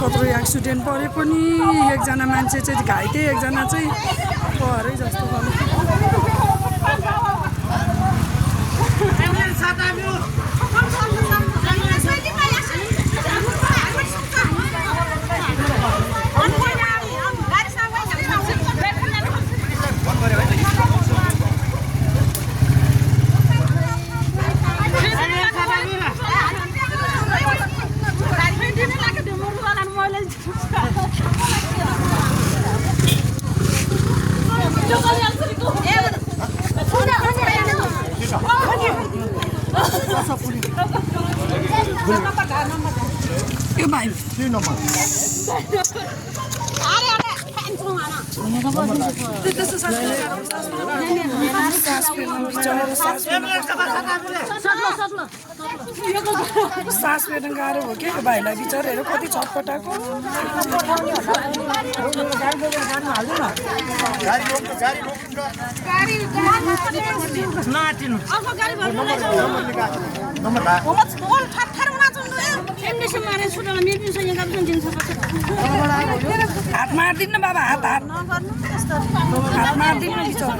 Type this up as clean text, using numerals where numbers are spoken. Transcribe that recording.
कत्रो एक्सिडेन्ट परे पनि एकजना मान्छे चाहिँ घाइते एकजना चाहिँ परे जस्तो गर्नु यो भाइ सास फेर्न गाह्रो हो कि भाइलाई बिचराहरू कति छटपटाएको हात मार्दिनु बाबा हात मार्दिनु बिचरा